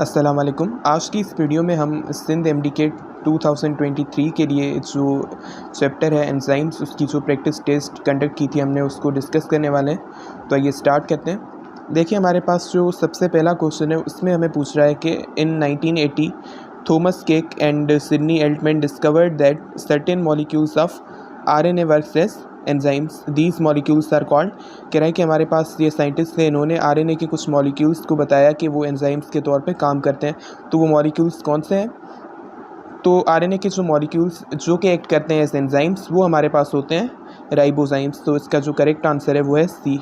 अस्सलाम वालेकुम। आज की इस वीडियो में हम सिंध एमडीके 2023 के लिए जो चैप्टर है एंजाइम्स, उसकी जो प्रैक्टिस टेस्ट कंडक्ट की थी हमने, उसको डिस्कस करने वाले हैं। तो आइए स्टार्ट करते हैं। देखिए, हमारे पास जो सबसे पहला क्वेश्चन है उसमें हमें पूछ रहा है कि in 1980 Thomas Cech and Sidney Altman discovered that certain molecules of RNA works as enzymes, these molecules are called. कह रहा है कि हमारे पास ये साइंटिस्ट थे, इन्होंने आरएनए के कुछ मॉलिक्यूल्स को बताया कि वो एंजाइम्स के तौर पे काम करते हैं। तो वो मॉलिक्यूल्स कौन से हैं? तो आरएनए के जो मॉलिक्यूल्स जो कि एक्ट करते हैं एज एंजाइम्स, वो हमारे पास होते हैं राइबोजाइम्स। तो इसका जो करेक्ट आंसर है वो है सी।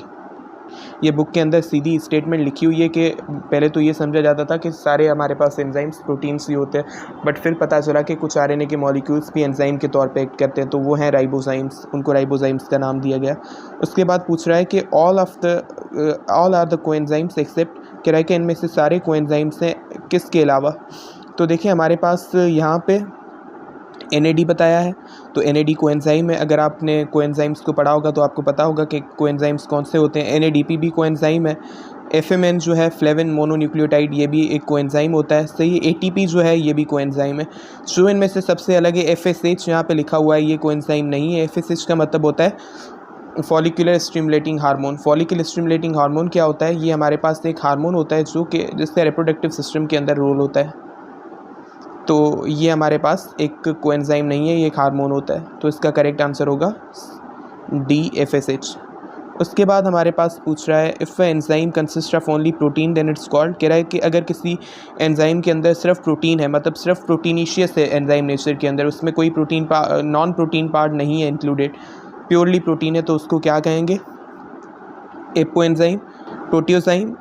ये बुक के अंदर सीधी स्टेटमेंट लिखी हुई है कि पहले तो ये समझा जाता था कि सारे हमारे पास एंजाइम्स प्रोटीन्स ही होते हैं, बट फिर पता चला कि कुछ आरएनए के मॉलिक्यूल्स भी एंजाइम के तौर पे एक्ट करते हैं, तो वो हैं राइबोजाइम्स, उनको राइबोजाइम्स का नाम दिया गया। उसके बाद पूछ रहा है कि all are the coenzymes except, कह रहा है कि इनमें से सारे कोएंजाइम्स हैं किसके अलावा। तो देखिए, हमारे पास यहाँ पे NAD बताया है, तो NAD कोएंजाइम है। अगर आपने कोएंजाइम्स को पढ़ा होगा तो आपको पता होगा कि कोएंजाइम्स कौन से होते हैं। NADP भी कोएंजाइम है। FMN जो है फ्लेविन मोनोन्यूक्लियोटाइड, ये भी एक कोएंजाइम होता है। सही, ATP जो है ये भी कोएंजाइम है। जो इनमें से सबसे अलग है FSH, यहाँ पे लिखा हुआ है, ये कोएंजाइम नहीं है। FSH का मतलब होता है follicular stimulating hormone. Follicular stimulating hormone क्या होता है? ये हमारे पास एक हार्मोन होता है जो कि जिसका रिप्रोडक्टिव सिस्टम के अंदर रोल होता है। तो ये हमारे पास एक कोएंजाइम नहीं है, ये एक हार्मोन होता है। तो इसका करेक्ट आंसर होगा D FSH। उसके बाद हमारे पास पूछ रहा है if enzyme consist of only protein then it's called. कह रहा है कि अगर किसी एंजाइम के अंदर सिर्फ प्रोटीन है, मतलब सिर्फ प्रोटीनीशियस है एंजाइम नेचर के अंदर, उसमें कोई नॉन प्रोटीन पार्ट नहीं है इंक्लूडेड, प्योरली प्रोटीन है, तो उसको क्या कहेंगे? Apoenzyme, proteozyme,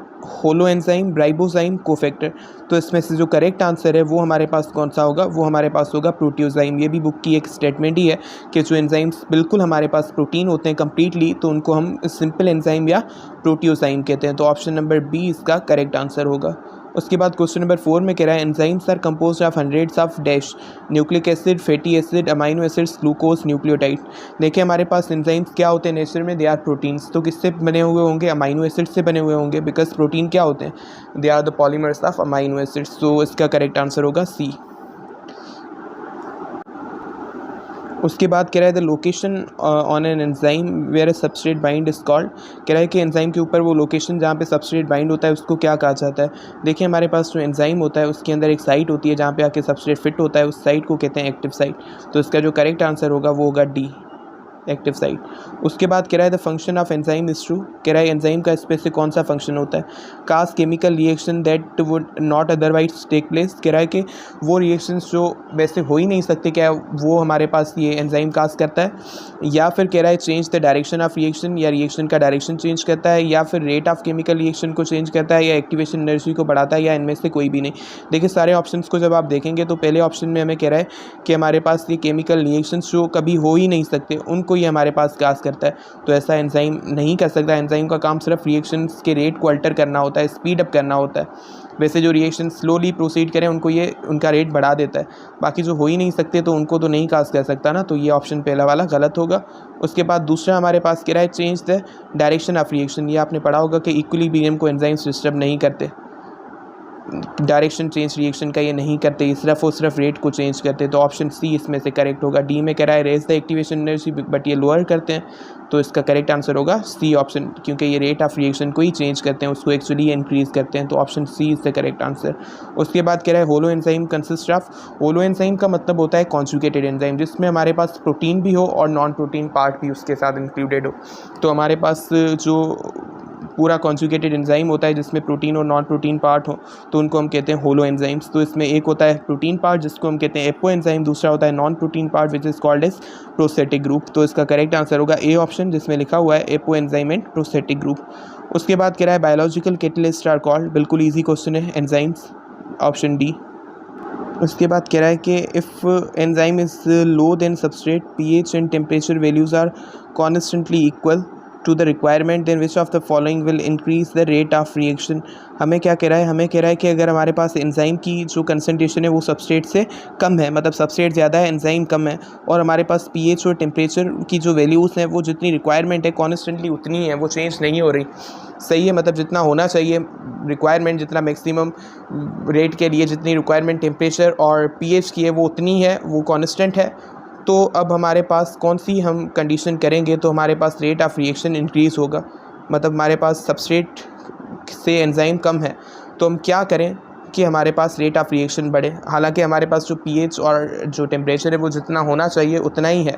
holoenzyme, ribozyme, cofactor. तो इसमें से जो करेक्ट आंसर है वो हमारे पास कौन सा होगा? वो हमारे पास होगा प्रोटियोजाइम। ये भी बुक की एक स्टेटमेंट ही है कि जो एंजाइम्स बिल्कुल हमारे पास प्रोटीन होते हैं कम्प्लीटली, तो उनको हम सिंपल एंजाइम या प्रोटियोजाइम कहते हैं। तो ऑप्शन नंबर बी इसका करेक्ट आंसर होगा। उसके बाद क्वेश्चन नंबर 4 में कह रहा है enzymes are composed of hundreds of dash nucleic acid, fatty acid, amino acids, glucose, nucleotide. देखिए, हमारे पास एंजाइम्स क्या होते हैं नेचर में? They are proteins. तो किससे बने हुए होंगे? अमाइनो एसिड से बने हुए होंगे, बिकॉज प्रोटीन क्या होते हैं? They are the polymers of amino acids. तो इसका करेक्ट आंसर होगा सी। उसके बाद कह रहा है the location on an enzyme where a substrate bind is called. कह रहा है कि एंजाइम के ऊपर वो लोकेशन जहाँ पे सबस्ट्रेट बाइंड होता है उसको क्या कहा जाता है? देखिए, हमारे पास जो एंजाइम होता है उसके अंदर एक साइट होती है जहाँ पे आके सबस्ट्रेट फिट होता है, उस साइट को कहते हैं एक्टिव साइट। तो इसका जो करेक्ट आंसर होगा वो होगा डी, एक्टिव साइट। उसके बाद कह रहा है the function of enzyme is true. कह रहा है एंजाइम का इसमें से कौन सा फंक्शन होता है? Cause chemical reaction that would not otherwise take place. कह रहा है कि वो रिएक्शंस जो वैसे हो ही नहीं सकते, क्या वो हमारे पास ये एंजाइम काज करता है? या फिर कह रहा है change the direction of reaction, या रिएक्शन का डायरेक्शन चेंज करता है, या फिर रेट ऑफ केमिकल रिएक्शन को चेंज करता है, या एक्टिवेशन एनर्जी को बढ़ाता है, या इनमें से कोई भी नहीं। देखिए, सारे ऑप्शंस को जब आप देखेंगे तो पहले ऑप्शन में हमें कह रहा है कि हमारे पास ये केमिकल रिएक्शंस जो कभी हो ही नहीं सकते, उनको ये हमारे पास काज करता है। तो ऐसा एंजाइम नहीं कर सकता। एंजाइम का काम सिर्फ रिएक्शंस के रेट को अल्टर करना होता है, स्पीड अप करना होता है। वैसे जो रिएक्शन स्लोली प्रोसीड करें उनको ये उनका रेट बढ़ा देता है, बाकी जो हो ही नहीं सकते तो उनको तो नहीं काज कर सकता ना। तो ये ऑप्शन पहला वाला गलत होगा। उसके बाद दूसरा हमारे पास कह रहा है change the direction of reaction. ये आपने पढ़ा होगा कि इक्विलिब्रियम को एंजाइम्स डिस्टर्ब नहीं करते, डायरेक्शन चेंज रिएक्शन का ये नहीं करते, सिर्फ और सिर्फ रेट को चेंज करते। तो ऑप्शन सी इसमें से करेक्ट होगा। डी में कह रहा है raise the activation energy, but ये लोअर करते हैं, तो इसका करेक्ट आंसर होगा सी ऑप्शन, क्योंकि ये रेट ऑफ रिएक्शन को ही चेंज करते हैं, उसको एक्चुअली इंक्रीज करते हैं। तो option C is the correct answer. उसके बाद कह रहा है holoenzyme consist of. Holoenzyme का मतलब होता है कॉन्जुगेटेड एंजाइम, जिसमें हमारे पास प्रोटीन भी हो और नॉन प्रोटीन पार्ट भी उसके साथ इंक्लूडेड हो। तो हमारे पास जो पूरा कॉन्जुगेटेड एंजाइम होता है जिसमें प्रोटीन और नॉन प्रोटीन पार्ट हो, तो उनको हम कहते हैं होलो एंजाइम्स। तो इसमें एक होता है प्रोटीन पार्ट जिसको हम कहते हैं एपो एंजाइम, दूसरा होता है non protein part which is called as prosthetic group. तो इसका करेक्ट आंसर होगा ए ऑप्शन, जिसमें लिखा हुआ है apoenzyme and prosthetic group. उसके बाद कह रहा है बायोलॉजिकल कैटलिस्ट आर कॉल्ड। बिल्कुल ईजी क्वेश्चन है, एंजाइम्स, ऑप्शन डी। उसके बाद कह रहा है कि if enzyme is low then substrate pH and temperature values are constantly equal to the requirement then which of the following will increase the rate of reaction. हमें क्या कह रहा है? हमें कह रहा है कि अगर हमारे पास एंजाइम की जो कंसनट्रेशन है वो सबस्ट्रेट से कम है, मतलब सबस्ट्रेट ज़्यादा है, एंजाइम कम है, और हमारे पास pH और टेम्परेचर की जो वैल्यूज़ हैं वो जितनी रिक्वायरमेंट है कॉन्स्टेंटली उतनी है, वो चेंज नहीं हो रही, सही है, मतलब जितना होना चाहिए रिक्वायरमेंट, जितना मैक्सिमम रेट के लिए जितनी रिक्वायरमेंट टेम्परेचर और पीएच की है वो उतनी है, वो कांस्टेंट है। तो अब हमारे पास कौन सी हम कंडीशन करेंगे तो हमारे पास रेट ऑफ रिएक्शन इंक्रीज़ होगा, मतलब हमारे पास सबस्ट्रेट से एंजाइम कम है तो हम क्या करें कि हमारे पास रेट ऑफ रिएक्शन बढ़े। हालांकि हमारे पास जो पीएच और जो टेम्परेचर है वो जितना होना चाहिए उतना ही है।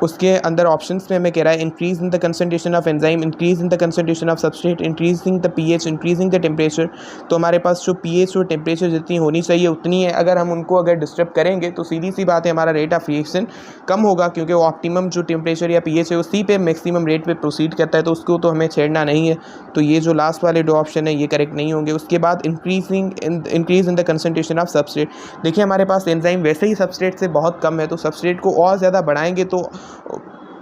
उसके अंदर ऑप्शंस में हमें कह रहा है increase in the concentration of enzyme, increase in the concentration of substrate, increasing the pH, increasing the temperature. तो हमारे पास जो पीएच और टेम्परेचर जितनी होनी चाहिए उतनी है, अगर हम उनको अगर डिस्टर्ब करेंगे तो सीधी सी बात है हमारा रेट ऑफ रिएक्शन कम होगा, क्योंकि वो ऑप्टिमम जो टेम्परेचर या पीएच है उसी पे मैक्सिमम रेट पे प्रोसीड करता है, तो उसको तो हमें छेड़ना नहीं है। तो ये जो लास्ट वाले दो ऑप्शन है ये करेक्ट नहीं होंगे। उसके बाद increase in the concentration of substrate. देखिए हमारे पास एंजाइम वैसे ही सबस्ट्रेट से बहुत कम है, तो सबस्ट्रेट को और ज़्यादा बढ़ाएंगे तो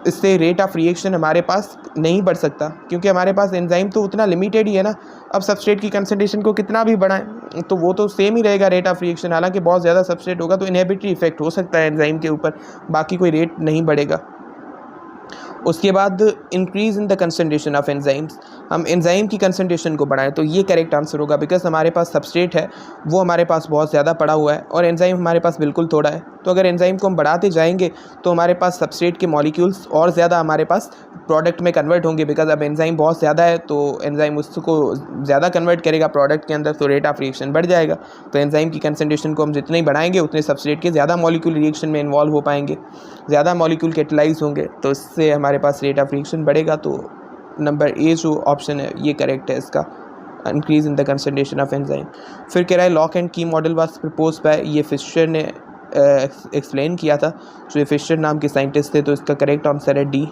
इससे रेट ऑफ रिएक्शन हमारे पास नहीं बढ़ सकता, क्योंकि हमारे पास एंजाइम तो उतना लिमिटेड ही है ना। अब सबस्ट्रेट की कंसंट्रेशन को कितना भी बढ़ाएं तो वो तो सेम ही रहेगा रेट ऑफ रिएक्शन। हालांकि बहुत ज़्यादा सबस्ट्रेट होगा तो इनहिबिटरी इफेक्ट हो सकता है एंजाइम के ऊपर, बाकी कोई रेट नहीं बढ़ेगा। उसके बाद increase in the concentration of enzymes, हम एंजाइम की कंसंट्रेशन को बढ़ाएं तो ये करेक्ट आंसर होगा, बिकॉज हमारे पास सबस्ट्रेट है वो हमारे पास बहुत ज़्यादा पड़ा हुआ है और एंजाइम हमारे पास बिल्कुल थोड़ा है। तो अगर एंजाइम को हम बढ़ाते जाएंगे तो हमारे पास सबस्ट्रेट के मॉलिक्यूल्स और ज़्यादा हमारे पास प्रोडक्ट में कन्वर्ट होंगे, बिकॉज अब एंजाइम बहुत ज़्यादा है तो एंजाइम उसको ज़्यादा कन्वर्ट करेगा प्रोडक्ट के अंदर, तो रेट ऑफ रिएक्शन बढ़ जाएगा। तो एंजाइम की कंसंट्रेशन को हम जितने ही बढ़ाएंगे उतने सबस्ट्रेट के ज़्यादा मॉलिक्यूल रिएक्शन में इन्वॉल्व हो पाएंगे, ज़्यादा मॉलिक्यूल कैटलाइज होंगे, तो इससे हमारे पास रेट ऑफ रिएक्शन बढ़ेगा। तो नंबर ए जो ऑप्शन है ये करेक्ट है इसका, increase in the concentration of enzyme. फिर कह रहा है lock and key model was propose by, ये फिशर ने एक्सप्लेन किया था, जो ये फिशर नाम के साइंटिस्ट थे, तो इसका करेक्ट आंसर है डी।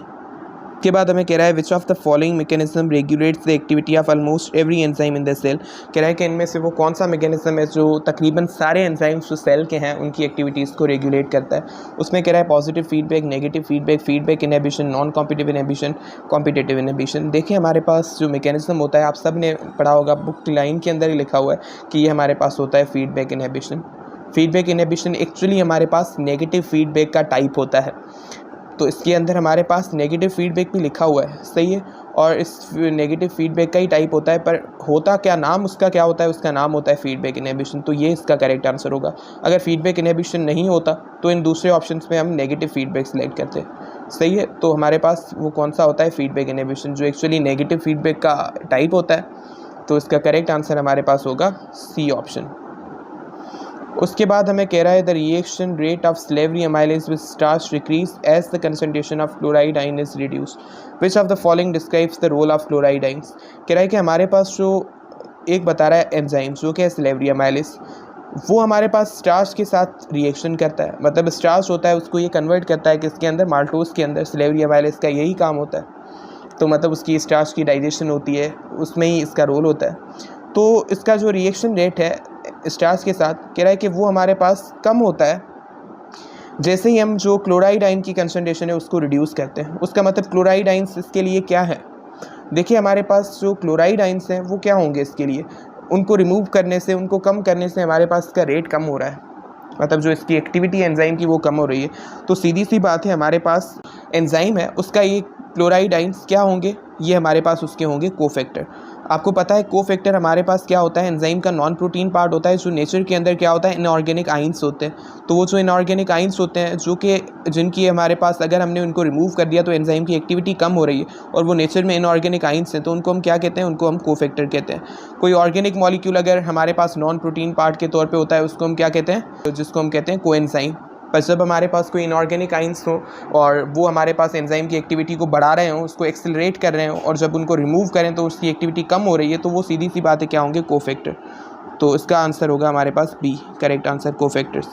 के बाद हमें कह रहा है which of the following mechanism regulates the activity of almost every enzyme in the cell. कह रहा है कि इनमें से वो कौन सा मैकेनिज्म है जो तकरीबन सारे एंजाइम्स जो सेल के हैं उनकी एक्टिविटीज़ को रेगुलेट करता है। उसमें कह रहा है positive feedback, negative feedback, feedback inhibition, non competitive inhibition, competitive inhibition. देखिए हमारे पास जो मैकेनिज्म होता है आप सब ने पढ़ा होगा, बुक लाइन के अंदर ही लिखा हुआ है कि ये हमारे पास होता है feedback inhibition. Feedback inhibition actually हमारे पास नेगेटिव फीडबैक का टाइप होता है, तो इसके अंदर हमारे पास नेगेटिव फीडबैक भी लिखा हुआ है, सही है, और इस नेगेटिव फीडबैक का ही टाइप होता है, पर होता क्या नाम उसका क्या होता है, उसका नाम होता है फीडबैक इनहिबिशन। तो ये इसका करेक्ट आंसर होगा। अगर फीडबैक इनहिबिशन नहीं होता तो इन दूसरे ऑप्शंस में हम नेगेटिव फीडबैक सेलेक्ट करते हैं, सही है। तो हमारे पास वो कौन सा होता है फीडबैक इनहिबिशन, जो एक्चुअली नेगेटिव फीडबैक का टाइप होता है। तो इसका करेक्ट आंसर हमारे पास होगा सी ऑप्शन। उसके बाद हमें कह रहा है the reaction rate of salivary amylase with starch decrease as the concentration of chloride ion is reduced. Which of the following describes the role of chloride ions. कह रहा है कि हमारे पास जो एक बता रहा है एंजाइम जो कि है स्लेवरी अमाइलेज, वो हमारे पास स्टार्च के साथ रिएक्शन करता है, मतलब स्टार्च होता है उसको ये कन्वर्ट करता है किसके अंदर, माल्टोज के अंदर। स्लेवरी अमाइलेज का यही काम होता है, तो मतलब उसकी स्टार्च की डाइजेशन होती है, उसमें ही इसका रोल होता है। तो इसका जो रिएक्शन रेट है स्टार्च के साथ कह रहा है कि वो हमारे पास कम होता है जैसे ही हम जो क्लोराइड आयन की कंसंट्रेशन है उसको रिड्यूस करते हैं। उसका मतलब क्लोराइड आयन्स इसके लिए क्या है, देखिए हमारे पास जो क्लोराइड आयन्स हैं वो क्या होंगे इसके लिए, उनको रिमूव करने से, उनको कम करने से हमारे पास इसका रेट कम हो रहा है, मतलब जो इसकी एक्टिविटी है एंजाइम की वो कम हो रही है। तो सीधी सी बात है हमारे पास एंजाइम है उसका ये क्लोराइड आयन्स क्या होंगे, ये हमारे पास उसके होंगे कोफैक्टर। आपको पता है कोफैक्टर हमारे पास क्या होता है, एंजाइम का नॉन प्रोटीन पार्ट होता है, जो नेचर के अंदर क्या होता है इनऑर्गेनिक आइंस होते हैं। तो वो जो इनऑर्गेनिक आइंस होते हैं जो कि जिनकी हमारे पास अगर हमने उनको रिमूव कर दिया तो एंजाइम की एक्टिविटी कम हो रही है, और वो नेचर में इनऑर्गेनिक आइंस हैं, तो उनको हम क्या कहते हैं, उनको हम कोफैक्टर कहते हैं। कोई ऑर्गेनिक मॉलिक्यूल अगर हमारे पास नॉन प्रोटीन पार्ट के तौर पर होता है उसको हम क्या कहते हैं, जिसको हम कहते हैं कोएंजाइम। पर जब हमारे पास कोई इनऑर्गेनिक आइंस हो और वो हमारे पास एंजाइम की एक्टिविटी को बढ़ा रहे हों, उसको एक्सेलरेट कर रहे हों, और जब उनको रिमूव करें तो उसकी एक्टिविटी कम हो रही है, तो वो सीधी सी बात है क्या होंगे, कोफैक्टर। तो इसका आंसर होगा हमारे पास बी, करेक्ट आंसर कोफैक्टर्स।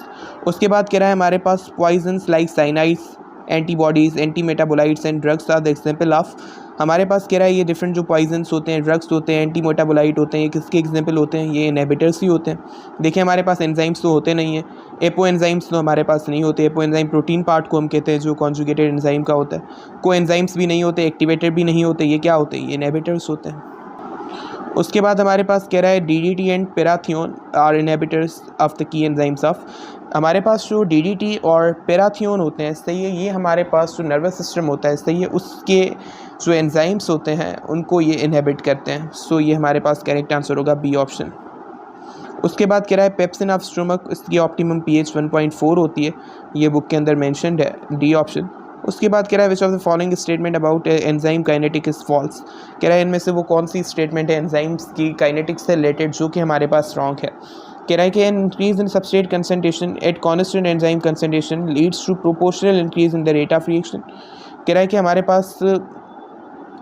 उसके बाद कह रहा है हमारे पास poisons like cyanides, antibodies, anti metabolites and drugs are the example of. हमारे पास कह रहा है ये डिफरेंट जो पॉइजन्स होते हैं, ड्रग्स होते हैं, एंटी मेटाबोलाइट होते हैं, ये किसके एग्जाम्पल होते हैं, ये इनहिबिटर्स ही होते हैं। देखिए हमारे पास एंजाइम्स तो होते नहीं हैं, एपो एंजाइम्स तो हमारे पास नहीं होते। एपो एंजाइम प्रोटीन पार्ट को हम कहते हैं जो कॉन्जुगेटेड एंजाइम का होता है। को एंजाइम्स भी नहीं होते, एक्टिवेटर भी नहीं होते, ये क्या होते हैं, ये इनहिबिटर्स होते हैं। उसके बाद हमारे पास कह रहा है DDT and parathion are inhibitors of the key enzymes of. हमारे पास जो DDT और पैराथियोन होते हैं, सही है, ये हमारे पास जो नर्वस सिस्टम होता है, सही है, उसके जो एंजाइम्स होते हैं उनको ये इनहिबिट करते हैं। सो ये हमारे पास करेक्ट आंसर होगा बी ऑप्शन। उसके बाद कह रहा है पेप्सिन ऑफ स्टमक, इसकी ऑप्टिमम पीएच 1.4 होती है, ये बुक के अंदर मेंशन्ड है, डी ऑप्शन। उसके बाद कह रहा है which of the following statement about enzyme kinetic is false, कह रहा है इनमें से वो कौन सी स्टेटमेंट है एंजाइम्स की काइनेटिक्स से रिलेटेड जो कि हमारे पास रॉन्ग है। कह रहा है कि an increase in substrate concentration at constant enzyme concentration leads to proportional increase in the rate of reaction. कह रहा है कि हमारे पास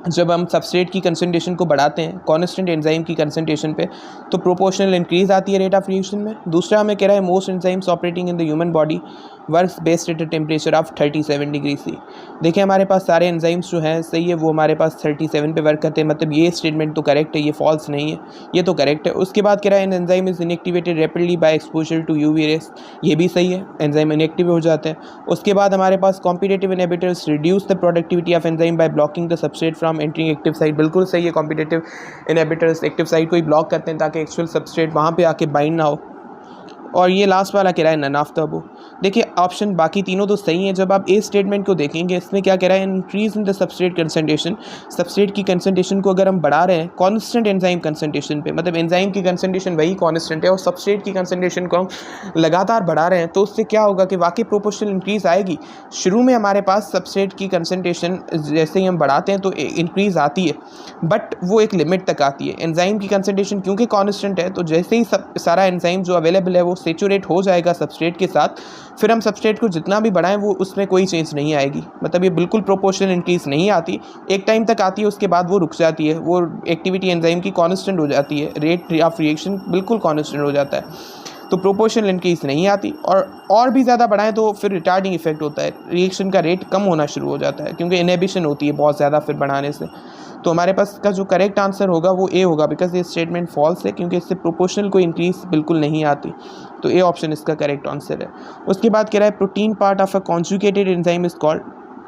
जब हम सबस्ट्रेट की कंसंट्रेशन को बढ़ाते हैं कांस्टेंट एंजाइम की कंसंट्रेशन पे तो प्रोपोर्शनल इंक्रीज आती है रेट ऑफ रिएक्शन में। दूसरा हमें कह रहा है most enzymes operating in the human body works best at a temperature of 37 degree C. देखिए हमारे पास सारे एंजाइम्स जो हैं सही है वो हमारे पास 37 पे वर्क करते हैं, मतलब ये स्टेटमेंट तो करेक्ट है, ये फॉल्स नहीं है, ये तो करेक्ट है। उसके बाद कह रहा है enzyme is inactivated rapidly by exposure to UV rays, ये भी सही है, एंजाइम इनएक्टिव हो जाते हैं। उसके बाद हमारे पास competitive inhibitors reduce the productivity of enzyme by blocking the substrate from entering active site, बिल्कुल सही है, कॉम्पिटेटिव इनहिबिटर्स एक्टिव साइट को ही ब्लॉक करते हैं ताकि एक्चुअल सबस्ट्रेट वहाँ पे आके बाइंड ना हो। और ये लास्ट वाला कह रहा है नन ऑफ द अबव। देखिए ऑप्शन बाकी तीनों तो सही हैं, जब आप ए स्टेटमेंट को देखेंगे इसमें क्या कह रहा है increase in the substrate concentration, substrate की कंसंट्रेशन को अगर हम बढ़ा रहे हैं कांस्टेंट एंजाइम कंसंट्रेशन पे, मतलब एंजाइम की कंसंट्रेशन वही कांस्टेंट है और सबस्ट्रेट की कंसंट्रेशन को हम लगातार बढ़ा रहे हैं, तो उससे क्या होगा कि वाकई प्रोपोर्शनल इंक्रीज आएगी। शुरू में हमारे पास सबस्ट्रेट की कंसंट्रेशन जैसे ही हम बढ़ाते हैं तो इंक्रीज आती है, बट वो एक लिमिट तक आती है। एंजाइम की कंसंट्रेशन क्योंकि कांस्टेंट है तो जैसे ही सारा एंजाइम जो अवेलेबल है वो सेचुरेट हो जाएगा सबस्ट्रेट के साथ, फिर हम सबस्ट्रेट को जितना भी बढ़ाएं वो उसमें कोई चेंज नहीं आएगी, मतलब ये बिल्कुल प्रोपोर्शनल इंक्रीज नहीं आती, एक टाइम तक आती है उसके बाद वो रुक जाती है, वो एक्टिविटी एंजाइम की कांस्टेंट हो जाती है, रेट ऑफ रिएक्शन बिल्कुल कांस्टेंट हो जाता है, तो प्रोपोर्शनल इंक्रीज नहीं आती। और भी ज़्यादा बढ़ाएं तो फिर रिटार्डिंग इफेक्ट होता है, रिएक्शन का रेट कम होना शुरू हो जाता है क्योंकि इनहिबिशन होती है बहुत ज़्यादा फिर बढ़ाने से। तो हमारे पास का जो करेक्ट आंसर होगा वो ए होगा, बिकॉज ये स्टेटमेंट फॉल्स है क्योंकि इससे प्रोपोर्शनल कोई इंक्रीज बिल्कुल नहीं आती, तो ए ऑप्शन इसका करेक्ट आंसर है। उसके बाद कह रहा है protein part of a conjugated enzyme is called,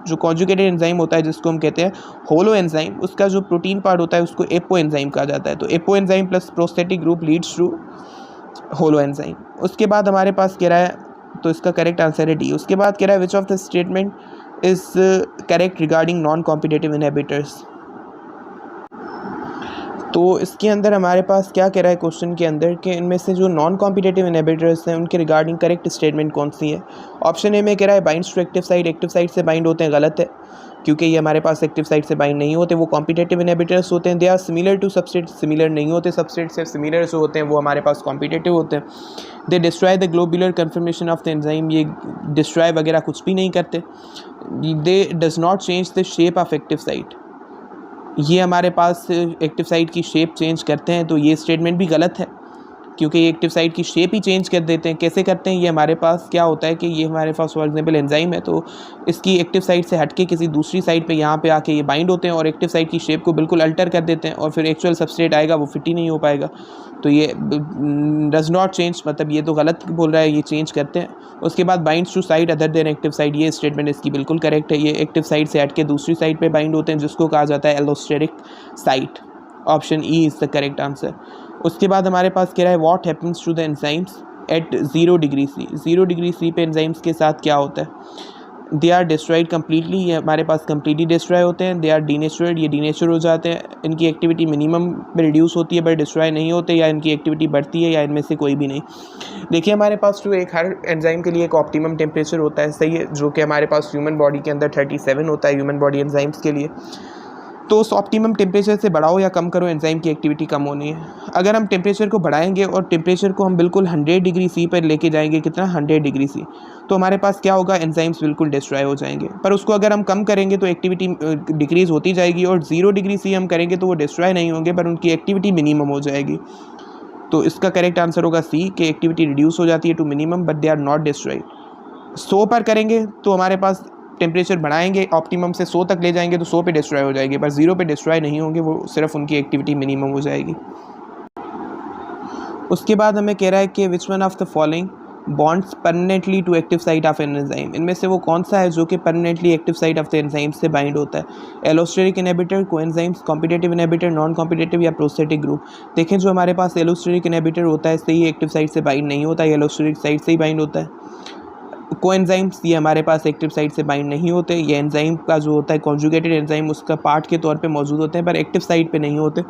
जो कॉन्जुगेटेड एंजाइम होता है जिसको हम कहते हैं होलो एंजाइम, उसका जो प्रोटीन पार्ट होता है उसको एपो एंजाइम कहा जाता है, तो apoenzyme plus prosthetic group leads to holoenzyme. उसके बाद हमारे पास कह रहा है, तो इसका करेक्ट आंसर है डी। उसके बाद कह रहा है which of the statement is correct regarding non competitive inhibitors, तो इसके अंदर हमारे पास क्या कह रहा है क्वेश्चन के अंदर कि इनमें से जो नॉन कॉम्पिटेटिव इनहिबिटर्स हैं उनके रिगार्डिंग करेक्ट स्टेटमेंट कौन सी है। ऑप्शन ए में कह रहा है बाइंड्स टू एक्टिव साइट से बाइंड होते हैं, गलत है क्योंकि ये हमारे पास एक्टिव साइट से बाइंड नहीं होते, वो कॉम्पिटेटिव इनहिबिटर्स होते हैं। They are similar to substrate, similar नहीं होते सबस्ट्रेट से, सिमिलर जो होते हैं वो हमारे पास कॉम्पिटेटिव होते हैं। दे destroy the globular confirmation of the enzyme, ये डिस्ट्रॉय वगैरह कुछ भी नहीं करते। दे does not change the shape of active site, ये हमारे पास एक्टिव साइट की शेप चेंज करते हैं, तो ये स्टेटमेंट भी गलत है क्योंकि ये एक्टिव साइट की शेप ही चेंज कर देते हैं। कैसे करते हैं, ये हमारे पास क्या होता है कि ये हमारे पास फॉर एग्जांपल एंजाइम है तो इसकी एक्टिव साइट से हटके किसी दूसरी साइट पे यहाँ पे आके ये बाइंड होते हैं और एक्टिव साइट की शेप को बिल्कुल अल्टर कर देते हैं और फिर एक्चुअल सबस्ट्रेट आएगा वो फिट ही नहीं हो पाएगा, तो ये डज नॉट चेंज, मतलब ये तो गलत बोल रहा है, ये चेंज करते हैं। उसके बाद binds to site other than active site, ये स्टेटमेंट इसकी बिल्कुल करेक्ट है, ये एक्टिव साइट से हटके दूसरी साइट पे बाइंड होते हैं जिसको कहा जाता है allosteric site. Option E is the correct answer. उसके बाद हमारे पास कह रहा है what happens to the enzymes at 0 degree C, 0 degree C पे एंजाइम्स के साथ क्या होता है। दे आर डिस्ट्रॉयड कम्प्लीटली, ये हमारे पास कम्प्लीटली डिस्ट्रॉय होते हैं। दे आर डीनेचुरड, ये डीनेचर हो जाते हैं। इनकी एक्टिविटी मिनिमम में रिड्यूस होती है बट डिस्ट्रॉय नहीं होते, या इनकी एक्टिविटी बढ़ती है या इनमें से कोई भी नहीं। देखिए हमारे पास जो एक हर एंजाइम के लिए एक ऑप्टिमम टेम्परेचर होता है, सही है, जो कि हमारे पास ह्यूमन बॉडी के अंदर 37 होता है ह्यूमन बॉडी एंजाइम्स के लिए। तो उस ऑप्टिमम टेम्परेचर से बढ़ाओ या कम करो, एंजाइम की एक्टिविटी कम होनी है। अगर हम टेम्परेचर को बढ़ाएंगे और टेम्परेचर को हम बिल्कुल 100 डिग्री सी पर लेके जाएंगे, कितना 100 डिग्री सी, तो हमारे पास क्या होगा, एंजाइम्स बिल्कुल डिस्ट्रॉय हो जाएंगे। पर उसको अगर हम कम करेंगे तो एक्टिविटी डिक्रीज होती जाएगी, और 0 डिग्री सी हम करेंगे तो वो डिस्ट्रॉय नहीं होंगे पर उनकी एक्टिविटी मिनिमम हो जाएगी। तो इसका करेक्ट आंसर होगा सी, कि एक्टिविटी रिड्यूस हो जाती है to minimum but they are not destroyed. 100 पर करेंगे तो हमारे पास टेम्परेचर बढ़ाएंगे, ऑप्टिमम से 100 तक ले जाएंगे तो 100 पे डिस्ट्रॉय हो जाएगी, पर 0 पे डिस्ट्रॉय नहीं होंगे, वो सिर्फ उनकी एक्टिविटी मिनिमम हो जाएगी। उसके बाद हमें कह रहा है कि which one of the following bonds permanently to active site of an enzyme, इनमें से वो कौन सा है जो कि permanently active site of the enzyme से बाइंड होता है। Allosteric inhibitor, coenzymes, competitive inhibitor, non competitive या प्रोस्थेटिक ग्रुप। देखें जो हमारे पास एलोस्टेरिक इनहिबिटर होता है इससे ही एक्टिव साइट से बाइंड नहीं होता, एलोस्टेरिक साइट से ही बाइंड होता है। कोएंजाइम्स ये हमारे पास एक्टिव साइट से बाइंड नहीं होते, ये एंजाइम का जो होता है कॉन्जुगेटेड एंजाइम उसका पार्ट के तौर पे मौजूद होते हैं पर एक्टिव साइट पे नहीं होते।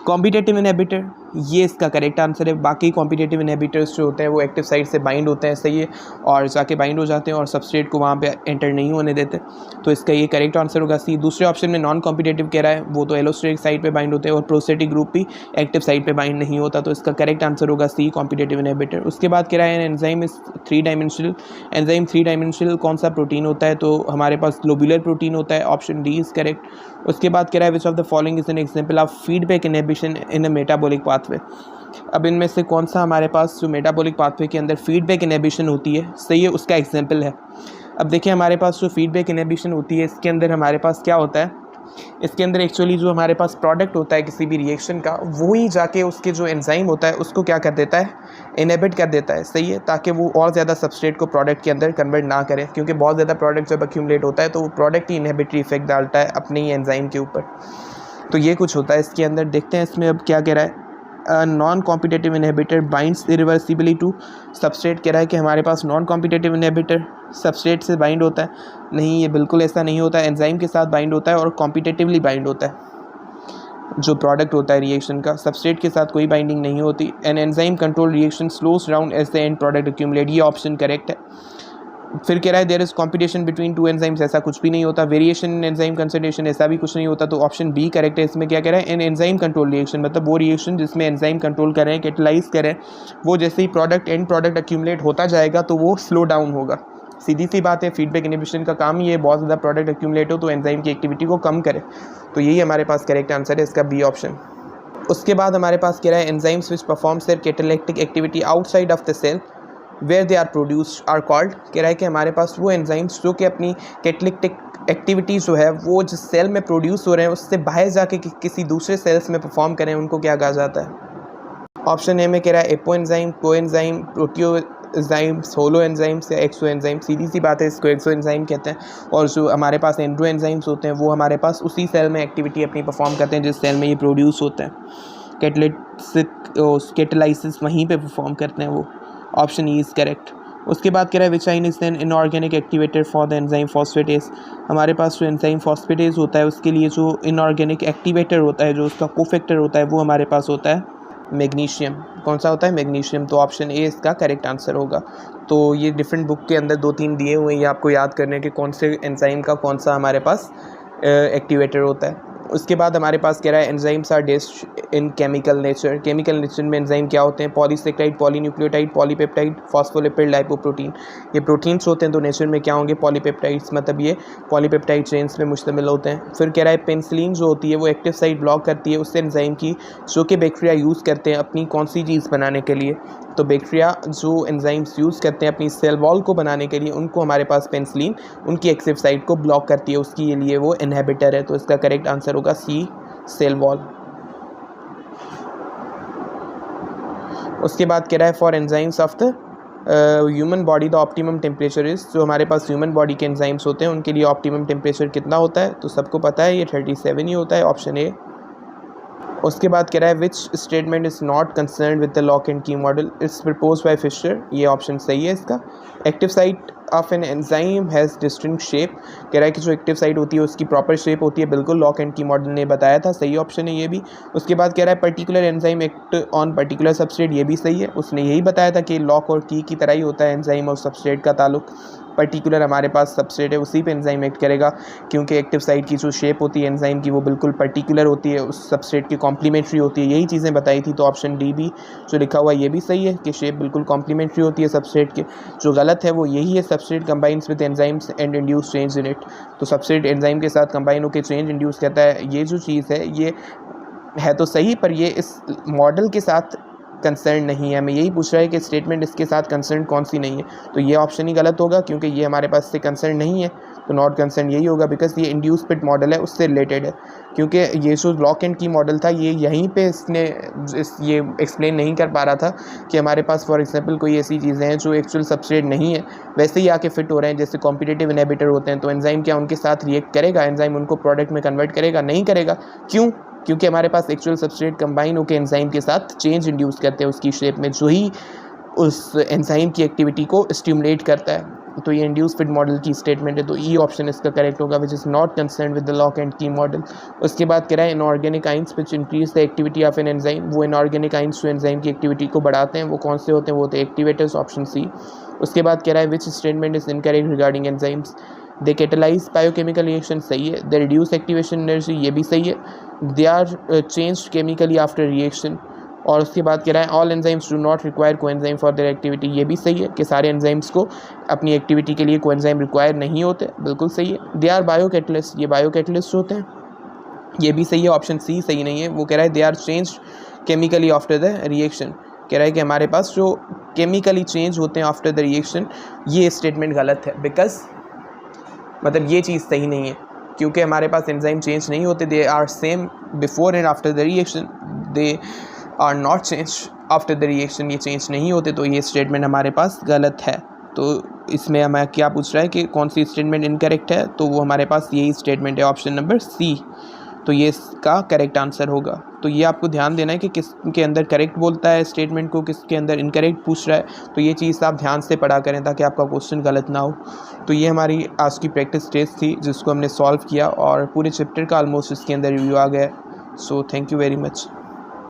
कॉम्पिटेटिव इनहिबिटर ये इसका करेक्ट आंसर है। बाकी कॉम्पिटेटिव इनहिबिटर्स जो होते हैं वो एक्टिव साइट से बाइंड होते हैं, सही है, और जाके बाइंड हो जाते हैं और सबस्ट्रेट को वहाँ पे एंटर नहीं होने देते, तो इसका ये करेक्ट आंसर होगा सी। दूसरे ऑप्शन में नॉन कॉम्पिटेटिव कह रहा है, वो तो एलोस्टेरिक साइट पे बाइंड होते हैं और प्रोस्टेटिक ग्रुप भी एक्टिव साइट पे बाइंड नहीं होता, तो इसका करेक्ट आंसर होगा सी, कॉम्पिटेटिव इनहिबिटर। उसके बाद कह रहा है enzyme is 3 dimensional, enzyme 3 dimensional कौन सा प्रोटीन होता है, तो हमारे पास ग्लोबुलर प्रोटीन होता है, ऑप्शन डी इज करेक्ट। उसके बाद कह रहा है which of the following is an example of feedback inhibition in a metabolic pathway. अब इनमें से कौन सा हमारे पास जो मेटाबॉलिक पाथवे के अंदर फीडबैक इनहिबिशन होती है, सही है, उसका एग्जांपल है। अब देखिए हमारे पास जो फीडबैक इनहिबिशन होती है इसके अंदर हमारे पास क्या होता है, इसके अंदर एक्चुअली जो हमारे पास प्रोडक्ट होता है किसी भी रिएक्शन का, वो ही जाके उसके जो एंजाइम होता है उसको क्या कर देता है, इनहिबिट कर देता है, सही है, ताकि वो और ज़्यादा सबस्ट्रेट को प्रोडक्ट के अंदर कन्वर्ट ना करे, क्योंकि बहुत ज़्यादा प्रोडक्ट जब अक्यूमुलेट होता है तो वो प्रोडक्ट ही इनहिबिटरी इफेक्ट डालता है अपने ही एंजाइम के ऊपर। तो ये कुछ होता है इसके अंदर। देखते हैं इसमें अब क्या कह रहा है, non competitive inhibitor binds irreversibly to substrate. कह रहा है कि हमारे पास नॉन कॉम्पिटेटिव इनहिबिटर सबस्ट्रेट से बाइंड होता है, नहीं, ये बिल्कुल ऐसा नहीं होता है, एंजाइम के साथ बाइंड होता है और कॉम्पिटेटिवली बाइंड होता है। जो प्रोडक्ट होता है रिएक्शन का, सबस्ट्रेट के साथ कोई बाइंडिंग नहीं होती। An enzyme control reaction slows down as the end product accumulate, ये ऑप्शन करेक्ट है। फिर कह रहा है there is competition between 2 enzymes, ऐसा कुछ भी नहीं होता। वेरिएशन इन एंजाइम कंसंट्रेशन, ऐसा भी कुछ नहीं होता, तो ऑप्शन बी करेक्ट है। इसमें क्या कह रहा है, इन एंजाइम कंट्रोल रिएक्शन, मतलब वो रिएक्शन जिसमें एंजाइम कंट्रोल कर रहे हैं, कैटलाइज कर रहे हैं, वो जैसे ही प्रोडक्ट एंड प्रोडक्ट एक्यूमुलेट होता जाएगा तो वो स्लो डाउन होगा। सीधी सी बात है, फीडबैक इनहिबिशन का काम ही है, बहुत ज़्यादा प्रोडक्ट एक्यूमुलेट हो तो एंजाइम की एक्टिविटी को कम करे, तो यही हमारे पास करेक्ट आंसर है इसका, बी ऑप्शन। उसके बाद हमारे पास कह रहा है enzymes which performs their catalytic activity outside of the cell where they are produced are called. कह रहा है कि हमारे पास वो एंजाइम्स जो कि अपनी कैटालिटिक एक्टिविटी जो है वो जिस सेल में प्रोड्यूस हो रहे हैं उससे बाहर जाके किसी दूसरे सेल्स में परफॉर्म करें, उनको क्या कहा जाता है। ऑप्शन ए में कह रहा है एपो एंजाइम, को एंजाइम, प्रोटियो एंजाइम्स, होलो एंजाइम्स या एक्सो एंजाइम। सीधी सी बात है, इसको एक्सो एंजाइम कहते हैं। और जो हमारे पास एंड्रो एंजाइम्स होते हैं वो हमारे पास उसी सेल में एक्टिविटी अपनी परफॉर्म करते हैं जिस सेल में ये प्रोड्यूस होते हैं, कैटालाइसिस वहीं पे परफॉर्म करते हैं वो, ऑप्शन ई इज़ करेक्ट। उसके बाद कह रहा है which one is an inorganic activator for the enzyme phosphatase. हमारे पास जो एंजाइम फॉस्फेटेज होता है उसके लिए जो इनऑर्गेनिक एक्टिवेटर होता है, जो उसका कोफैक्टर होता है, वो हमारे पास होता है मैग्नीशियम। कौन सा होता है, मैग्नीशियम, तो ऑप्शन ए इसका करेक्ट आंसर होगा। तो ये डिफरेंट बुक के अंदर 2-3 दिए हुए हैं, ये आपको याद करने के कौन से एंजाइम का कौन सा हमारे पास एक्टिवेटर होता है। उसके बाद हमारे पास कह रहा है एंजाइम्स आर डिस्ड in chemical nature. Chemical nature में एंजाइम क्या होते हैं, polysaccharide, polynucleotide, polypeptide, phospholipid, lipoprotein. ये प्रोटीन्स होते हैं तो नेचर में क्या होंगे, पॉलीपेप्टाइड्स, मतलब ये पॉलीपेप्टाइड चेन्स में मुश्तमिल होते हैं। फिर कह रहा है पेनिसिलिन जो होती है वो एक्टिव साइट ब्लॉक करती है उससे एंजाइम की, जो कि बैक्टीरिया यूज़ करते हैं अपनी कौन सी चीज़ बनाने के लिए, तो बैक्टीरिया जो एंजाइम्स यूज़ करते हैं अपनी सेल वॉल को बनाने के लिए, उनको हमारे पास पेनिसिलिन उनकी एक्टिव साइट को ब्लॉक करती है, उसकी लिए वो इनहिबिटर है, तो इसका करेक्ट आंसर होगा सी, सेल वॉल। उसके बाद कह रहा है for enzymes of the human body the optimum temperature is. जो हमारे पास ह्यूमन बॉडी के एंजाइम्स होते हैं उनके लिए ऑप्टिमम टेम्परेचर कितना होता है, तो सबको पता है ये 37 ही होता है, ऑप्शन ए। उसके बाद कह रहा है which statement is not concern with the lock and key model, it's propose by Fisher, ये ऑप्शन सही है इसका। Active site of an enzyme has distinct shape, कह रहा है कि जो एक्टिव साइट होती है उसकी प्रॉपर शेप होती है, बिल्कुल लॉक एंड की मॉडल ने बताया था, सही ऑप्शन है ये भी। उसके बाद कह रहा है particular enzyme act on particular substrate, ये भी सही है, उसने यही बताया था कि लॉक और की तरह ही होता है एंजाइम और सबस्ट्रेट का ताल्लुक, पर्टिकुलर हमारे पास सबस्ट्रेट है उसी पे एंजाइम एक्ट करेगा, क्योंकि एक्टिव साइट की जो शेप होती है एंजाइम की वो बिल्कुल पर्टिकुलर होती है, उस सबस्ट्रेट की कॉम्प्लीमेंट्री होती है, यही चीज़ें बताई थी, तो ऑप्शन डी भी जो लिखा हुआ है ये भी सही है कि शेप बिल्कुल कॉम्प्लीमेंट्री होती है सबस्ट्रेट के। जो गलत है वो यही है, substrate combines with enzymes and induce change in it, तो सबस्ट्रेट एंजाइम के साथ कंबाइन होकर चेंज इंड्यूस करता है, ये जो चीज़ है ये है तो सही, पर ये इस मॉडल के साथ कंसर्न नहीं है। हमें यही पूछ रहा है कि स्टेटमेंट इसके साथ कंसर्न कौन सी नहीं है, तो ये ऑप्शन ही गलत होगा क्योंकि ये हमारे पास से कंसर्न नहीं है, तो नॉट कंसर्न यही होगा, बिकॉज ये इंड्यूस पिट मॉडल है उससे रिलेटेड है, क्योंकि ये जो लॉक एंड की मॉडल था ये यहीं पे इसने ये एक्सप्लेन नहीं कर पा रहा था कि हमारे पास फॉर एग्जांपल कोई ऐसी चीज़ें हैं जो एक्चुअल सबस्ट्रेट नहीं है वैसे ही आके फिट हो रहे हैं, जैसे कॉम्पिटिटिव इनहिबिटर होते हैं, तो एंजाइम क्या उनके साथ रिएक्ट करेगा, एंजाइम उनको प्रोडक्ट में कन्वर्ट करेगा, नहीं करेगा, क्यों, क्योंकि हमारे पास एक्चुअल सबस्ट्रेट कंबाइन होकर एंजाइम के साथ चेंज इंड्यूस करते हैं उसकी शेप में, जो ही उस एंजाइम की एक्टिविटी को स्टिमुलेट करता है। तो ये इंड्यूस फिट मॉडल की स्टेटमेंट है, तो ई ऑप्शन इसका करेक्ट होगा, which is not concern with the lock and key model. उसके बाद कह रहा है inorganic ions which increase the activity of an enzyme, वो इनऑर्गेनिक आइंस जो एंजाइम की एक्टिविटी को बढ़ाते हैं वो कौन से होते हैं, वो होते हैं एक्टिवेटर्स, ऑप्शन सी। उसके बाद कह रहा है which statement is incorrect regarding enzymes, they catalyse biochemical reaction, सही है। दे रिड्यूस एक्टिवेशन एनर्जी, ये भी सही है। They are change chemically after reaction, और उसके बाद कह रहा है all enzymes do not require coenzyme for their activity, ये भी सही है कि सारे एंजाइम्स को अपनी एक्टिविटी के लिए कोएंजाइम रिक्वायर नहीं होते, बिल्कुल सही है। दे आर बायो कैटलिस्ट, ये बायो कैटलिस्ट होते हैं, ये भी सही है। ऑप्शन सी सही नहीं है, वो कह रहा है they are change chemically after the reaction, कह रहा है कि हमारे पास जो केमिकली चेंज होते हैं आफ्टर द रिएक्शन, ये स्टेटमेंट गलत है, बिकॉज मतलब ये चीज़ सही नहीं है, क्योंकि हमारे पास एंजाइम चेंज नहीं होते, they are same before and after the reaction, they are not change after the reaction, ये चेंज नहीं होते, तो ये स्टेटमेंट हमारे पास गलत है। तो इसमें हमें क्या पूछ रहा है कि कौन सी स्टेटमेंट इनकरेक्ट है, तो वो हमारे पास यही स्टेटमेंट है, ऑप्शन नंबर सी, तो ये इसका करेक्ट आंसर होगा। तो ये आपको ध्यान देना है कि किसके अंदर करेक्ट बोलता है स्टेटमेंट को, किसके अंदर इनकरेक्ट पूछ रहा है, तो ये चीज़ आप ध्यान से पढ़ा करें ताकि आपका क्वेश्चन गलत ना हो। तो ये हमारी आज की प्रैक्टिस टेस्ट थी जिसको हमने सॉल्व किया, और पूरे चैप्टर का ऑलमोस्ट इसके अंदर रिव्यू आ गया। So thank you very much.